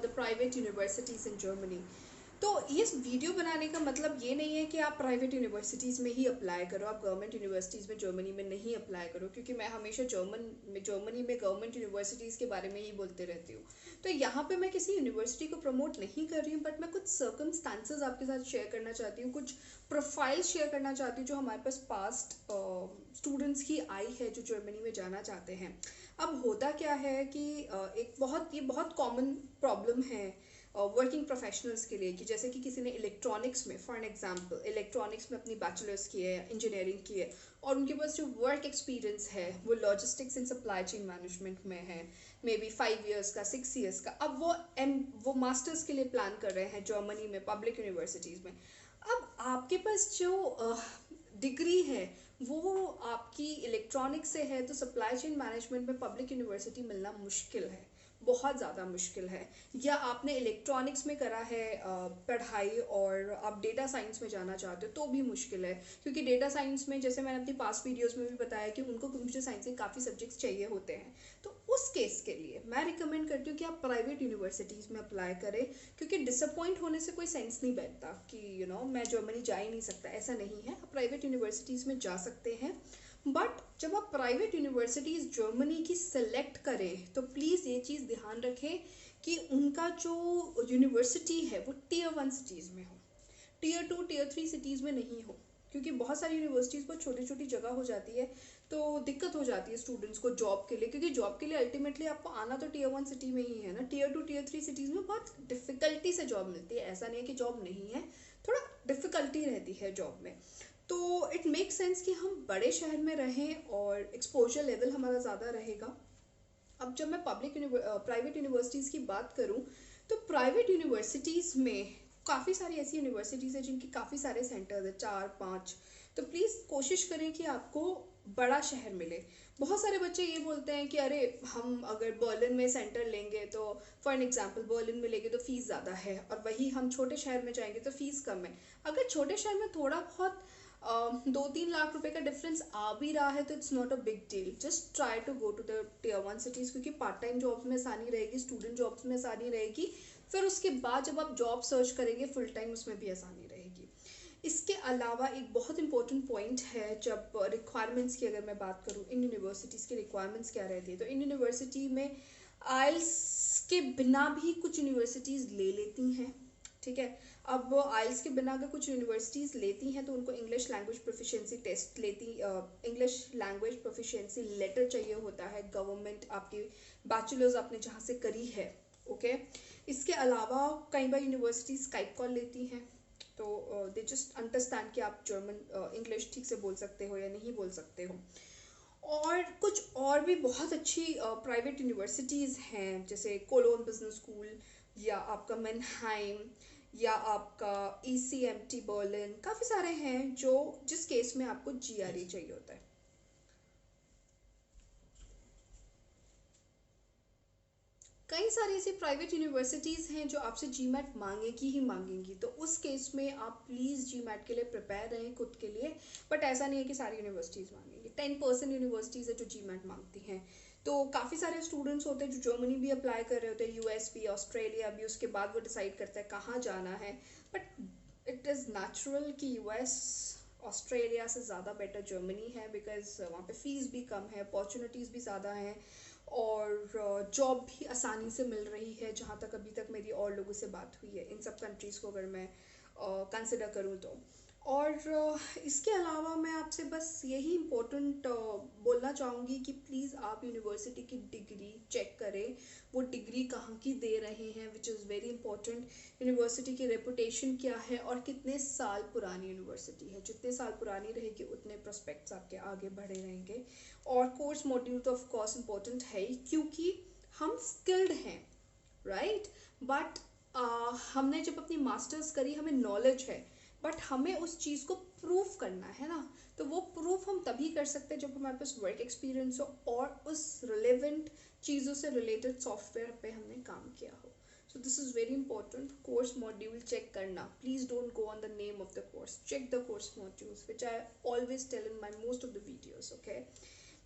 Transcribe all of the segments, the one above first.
The private universities in Germany. तो इस video बनाने का मतलब ये नहीं है कि आप प्राइवेट यूनिवर्सिटीज़ में ही अप्लाई करो, आप गवर्नमेंट यूनिवर्सिटीज़ में जर्मनी में नहीं अप्लाई करो, क्योंकि मैं हमेशा जर्मनी में गवर्नमेंट यूनिवर्सिटीज़ के बारे में ही बोलते रहती हूँ। तो यहाँ पे मैं किसी यूनिवर्सिटी को प्रमोट नहीं कर रही हूँ, बट मैं कुछ सर्कमस्टांसेस आपके साथ शेयर करना चाहती हूँ, कुछ प्रोफाइल शेयर करना चाहती हूँ जो हमारे पास पास्ट स्टूडेंट्स की आई है जो जर्मनी में जाना चाहते हैं। अब होता क्या है कि ये बहुत कॉमन प्रॉब्लम है वर्किंग प्रोफेशनल्स के लिए, कि जैसे कि किसी ने इलेक्ट्रॉनिक्स में, फॉर एन एग्जांपल इलेक्ट्रॉनिक्स में अपनी बैचलर्स की है, इंजीनियरिंग की है, और उनके पास जो वर्क एक्सपीरियंस है वो logistics and supply chain management में है, मे बी 5 ईयर्स का, 6 ईयर्स का। अब वो मास्टर्स के लिए प्लान कर रहे हैं जर्मनी में पब्लिक यूनिवर्सिटीज़ में। अब आपके पास जो डिग्री है वो आपकी इलेक्ट्रॉनिक्स से है, तो सप्लाई चेन मैनेजमेंट में पब्लिक यूनिवर्सिटी मिलना मुश्किल है, बहुत ज़्यादा मुश्किल है। या आपने इलेक्ट्रॉनिक्स में करा है पढ़ाई और आप डेटा साइंस में जाना चाहते हो तो भी मुश्किल है, क्योंकि डेटा साइंस में, जैसे मैंने अपनी पास्ट वीडियोस में भी बताया, कि उनको कंप्यूटर साइंस के काफ़ी सब्जेक्ट्स चाहिए होते हैं। तो उस केस के लिए मैं रिकमेंड करती हूँ कि आप प्राइवेट यूनिवर्सिटीज़ में अप्लाई करें, क्योंकि डिसअपॉइंट होने से कोई सेंस नहीं बैठता कि मैं जर्मनी जा ही नहीं सकता, ऐसा नहीं है। आप प्राइवेट यूनिवर्सिटीज़ में जा सकते हैं, बट जब आप प्राइवेट यूनिवर्सिटीज़ जर्मनी की सेलेक्ट करें तो प्लीज़ ये चीज़ ध्यान रखें कि उनका जो यूनिवर्सिटी है वो टियर 1 सिटीज़ में हो, टियर 2 टियर 3 सिटीज़ में नहीं हो, क्योंकि बहुत सारी यूनिवर्सिटीज़ बहुत छोटी छोटी जगह हो जाती है, तो दिक्कत हो जाती है स्टूडेंट्स को जॉब के लिए, क्योंकि जॉब के लिए अल्टीमेटली आपको आना तो टियर 1 सिटी में ही है ना। टियर 2 टियर 3 सिटीज़ में बहुत डिफ़िकल्टी से जॉब मिलती है, ऐसा नहीं है कि जॉब नहीं है, थोड़ा डिफ़िकल्टी रहती है जॉब में। तो इट मेक सेंस कि हम बड़े शहर में रहें और एक्सपोजर लेवल हमारा ज़्यादा रहेगा। अब जब मैं प्राइवेट यूनिवर्सिटीज़ की बात करूं, तो प्राइवेट यूनिवर्सिटीज़ में काफ़ी सारी ऐसी यूनिवर्सिटीज़ हैं जिनके काफ़ी सारे सेंटर्स हैं, 4 5। तो प्लीज़ कोशिश करें कि आपको बड़ा शहर मिले। बहुत सारे बच्चे ये बोलते हैं कि अरे हम अगर बर्लिन में सेंटर लेंगे तो, फॉर एन एग्जांपल बर्लिन में लेंगे तो फ़ीस ज़्यादा है, और वही हम छोटे शहर में जाएंगे तो फ़ीस कम है। अगर छोटे शहर में थोड़ा बहुत 2-3 लाख रुपए का डिफरेंस आ भी रहा है तो it's not a big deal. Just try to go to the tier 1 cities, क्योंकि पार्ट टाइम जॉब्स में आसानी रहेगी, स्टूडेंट जॉब्स में आसानी रहेगी, फिर उसके बाद जब आप जॉब सर्च करेंगे फुल टाइम उसमें भी आसानी रहेगी। इसके अलावा एक बहुत इंपॉर्टेंट पॉइंट है, जब रिक्वायरमेंट्स की अगर मैं बात करूँ, इन यूनिवर्सिटीज़ की रिक्वायरमेंट्स क्या रहती है, तो इन यूनिवर्सिटी में आइल्स के बिना भी कुछ यूनिवर्सिटीज़ ले लेती हैं, ठीक है। अब आइल्स के बिना अगर कुछ यूनिवर्सिटीज़ लेती हैं तो उनको English language proficiency test English language proficiency letter चाहिए होता है, गवर्नमेंट आपकी बैचलर्स आपने जहाँ से करी है, ओके। इसके अलावा कई बार यूनिवर्सिटी स्काइप कॉल लेती हैं, तो दे जस्ट अंडरस्टैंड कि आप जर्मन इंग्लिश ठीक से बोल सकते हो या नहीं बोल सकते हो। और कुछ और भी बहुत अच्छी प्राइवेट यूनिवर्सिटीज़ हैं, जैसे कोलोन बिजनेस स्कूल, या आपका मेनहाइम, या आपका ECMT बर्लिन, काफ़ी सारे हैं जो जिस केस में आपको GRE चाहिए होता है। कई सारी ऐसी प्राइवेट यूनिवर्सिटीज़ हैं जो आपसे GMAT मांगेगी ही मांगेंगी, तो उस केस में आप प्लीज़ GMAT के लिए प्रिपेयर रहें खुद के लिए। बट ऐसा नहीं है कि सारी यूनिवर्सिटीज़ मांगेंगी, 10% यूनिवर्सिटीज़ है जो GMAT मांगती हैं। तो काफ़ी सारे स्टूडेंट्स होते हैं जो जर्मनी भी अप्लाई कर रहे होते हैं, US भी, ऑस्ट्रेलिया भी, उसके बाद वो डिसाइड करता है कहाँ जाना है। बट इट इज़ नेचुरल कि US ऑस्ट्रेलिया से ज़्यादा बेटर जर्मनी है, बिकॉज वहाँ पे फ़ीस भी कम है, अपॉर्चुनिटीज़ भी ज़्यादा हैं, और जॉब भी आसानी से मिल रही है, जहाँ तक अभी तक मेरी और लोगों से बात हुई है इन सब कंट्रीज़ को अगर मैं कंसिडर करूँ तो। और इसके अलावा मैं आपसे बस यही इम्पोर्टेंट बोलना चाहूँगी कि प्लीज़ आप यूनिवर्सिटी की डिग्री चेक करें, वो डिग्री कहाँ की दे रहे हैं, which is very important. University की रेपुटेशन क्या है और कितने साल पुरानी यूनिवर्सिटी है, जितने साल पुरानी रहेगी उतने प्रोस्पेक्ट्स आपके आगे बढ़े रहेंगे। और कोर्स मॉड्यूल तो ऑफ कोर्स इम्पोर्टेंट है ही, क्योंकि हम स्किल्ड हैं, राइट। बट हमने जब अपनी मास्टर्स करी हमें नॉलेज है, बट हमें उस चीज़ को प्रूफ करना है ना। तो वो प्रूफ हम तभी कर सकते हैं जब हमारे पास वर्क एक्सपीरियंस हो और उस रिलेवेंट चीज़ों से रिलेटेड सॉफ्टवेयर पे हमने काम किया हो। So this is very important. Course module check करना, please don't go on the name of the course, check the course modules which I always tell in my most of the videos, okay.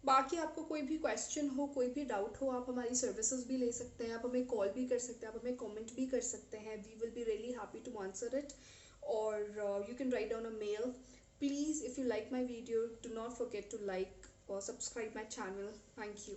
बाकी आपको कोई भी question हो, कोई भी doubt हो, आप हमारी सर्विसेज भी ले सकते हैं, आप हमें कॉल भी कर सकते हैं, आप हमें कमेंट भी कर सकते हैं, we will be really happy to answer it, और you can write down a mail. Please, if you like my video, do not forget to like or subscribe my channel. Thank you.